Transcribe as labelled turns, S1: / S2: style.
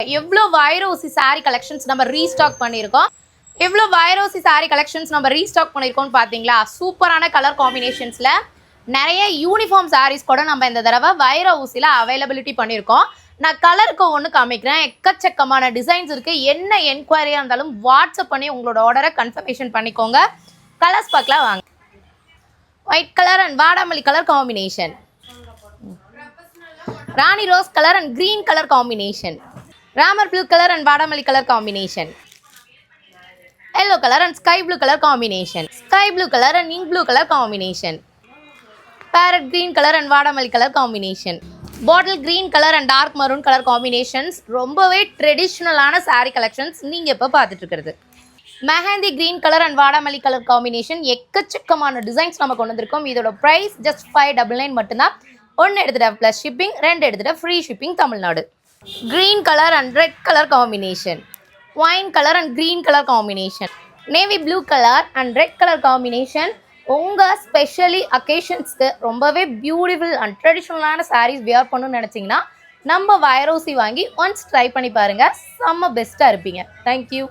S1: எவ்வளோ வைரோசி sorry collections நம்ம restock பண்ணியிருக்கோம். எவ்வளோ வைரோசி சாரி கலெக்ஷன்ஸ் நம்ம ரீஸ்டாக் பண்ணியிருக்கோம்னு பார்த்தீங்களா? சூப்பரான கலர் காம்பினேஷன்ஸில் நிறைய யூனிஃபார்ம் சாரீஸ் கூட நம்ம இந்த தடவை வைரோசியில் அவைலபிலிட்டி பண்ணியிருக்கோம். நான் கலருக்கு ஒன்று காமிக்கிறேன். எக்கச்சக்கமான டிசைன்ஸ் இருக்குது. என்ன என்கொயரியாக இருந்தாலும் வாட்ஸ்அப் பண்ணி உங்களோட ஆர்டரை கன்ஃபர்மேஷன் பண்ணிக்கோங்க. கலர்ஸ் பார்க்கலாம் வாங்க. ஒயிட் கலர் அண்ட் வாடாமல்லி கலர் காம்பினேஷன், ராணி rose colour and green colour combination, ராமர் ப்ளூ கலர் அண்ட் வாடாமல்லி colour combination, yellow color and sky blue color combination, sky blue color and ink blue color combination, parrot green color and வாடாமல்லி color combination, bottle green color and dark maroon color combinations. ரொம்பவே ட்ரெடிஷ்னலான saree collections நீங்க இப்போ பார்த்துட்டு இருக்கிறது. Mehndi green color and வாடாமல்லி color combination. எக்கச்சக்கமான designs நம்ம கொண்டு வந்திருக்கோம். இதோட ப்ரைஸ் ஜஸ்ட் 599 மட்டும்தான். ஒன்று எடுத்துகிட்ட ப்ளஸ் ஷிப்பிங், ரெண்டு எடுத்துகிட்ட free shipping Tamil Nadu. green color and red color combination, wine color and green color combination, navy blue color and red color combination. உங்கள் ஸ்பெஷலி அக்கேஷன்ஸ்க்கு ரொம்பவே பியூட்டிஃபுல் அண்ட் ட்ரெடிஷ்னலான சாரீஸ் வியர் பண்ணணும்னு நினச்சிங்கன்னா நம்ம வைரோசி வாங்கி ஒன்ஸ் ட்ரை பண்ணி பாருங்கள். செம்ம பெஸ்ட்டாக இருப்பீங்க. தேங்க்யூ.